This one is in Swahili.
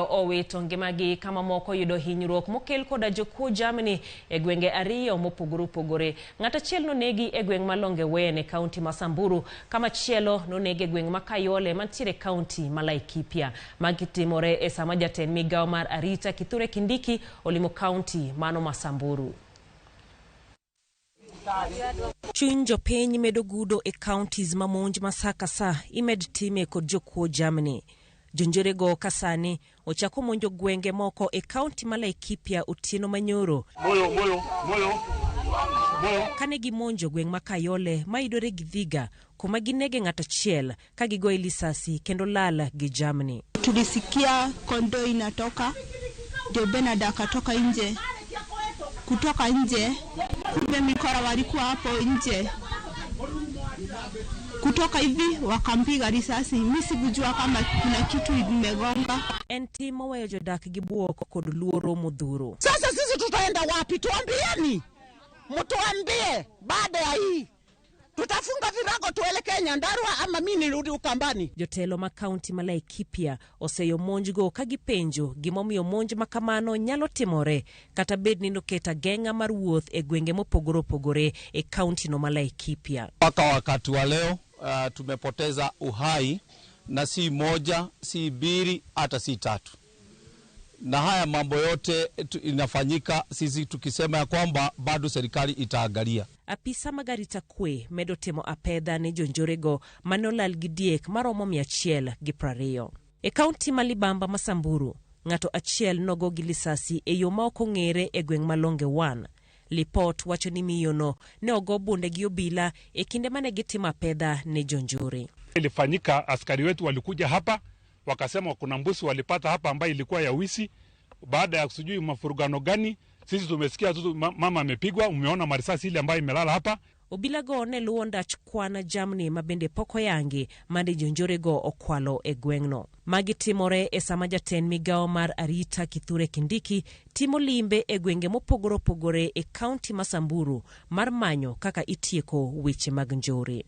Owito ngimagi kama moko yudo hinyruok mokel koda jokuo jamni e gwenge ariyo mopogore opogore. Ng'ata chiel nonegi e gweng malonge wene kaunti ma Samburu, kama chielo nonegi e gweng makayole mantiere kaunti ma Laikipia. Magi timore e sama jatend migao mar Arita Kithure Kindiki olimo kaunti mano ma Samburu. Chuny jopiny medo gudo e counties mamonj masaka sa imed time kod jokuo jamni. Jonjorego kasani ochako monjo gwenge moko e kaunti ma Laikipia otieno manyoro. Moyo. Kane gimonjo gweng makayole maidore gi Viga, kuma ginege ng'ata chiel ka gigoe lisasi kendo lala gi jamni. Tulisikia kondo inatoka, Jobena akatoka nje. Kutoka nje, kumbe mikora walikuwa hapo nje. Kutoka hivi wakampiga risasi. Mimi sikujua kama kuna kitu imegonga. Enti maweyo jodak gibuoko kod luoro modhuro. Sasa sisi tutaenda wapi? Tuambieni. Mtuambie baada ya hii. Tutafunga virago tuelekee Nyandarua ama mimi nirudi Ukambani. Jotelo ma kaunti ma Laikipia oseyo monjgo kagipenjo gimomiyo monj makamano nyalo timore kata bed ni noketa genga mar wuoth e gwenge mopogore opogore e kaunti no ma Laikipia. Mpaka wakati wa leo tumepoteza uhai na si moja, si mbili, hata si tatu. Na haya mambo yote inafanyika sisi tukisema ya kwamba bado serikali itaangalia. Apisa magarita kwe medo temo apedha ne jonjorego manolal gidiek maromo 120. E kaunti malibamba ma Samburu, ng'ato achiel nogo gi lisasi e yo ma ok ong'ere e gweng malonge 1. Lipot wacho ni miyono ne ogo bunde gi obila e kinde mane gitimo apedha ne jonjore. Ilifanyika, askari wetu walikuja hapa wakasema kuna mbusi walipata hapa ambayo ilikuwa ya wisi. Baada ya kusujui mafurugano gani, sisi tumesikia tu mama amepigwa, umeona marisasi ile ambayo imelala hapa. Obila go ne luonda chkwana jamni mabende poko yangi mande jonjorego okwalo e gwengno. Magi timore e sama jatend migao mar Arita Kithure Kindiki timo limbe e gwenge mopogore opogore e kaunti ma Samburu mar manyo kaka itieko weche mag njore.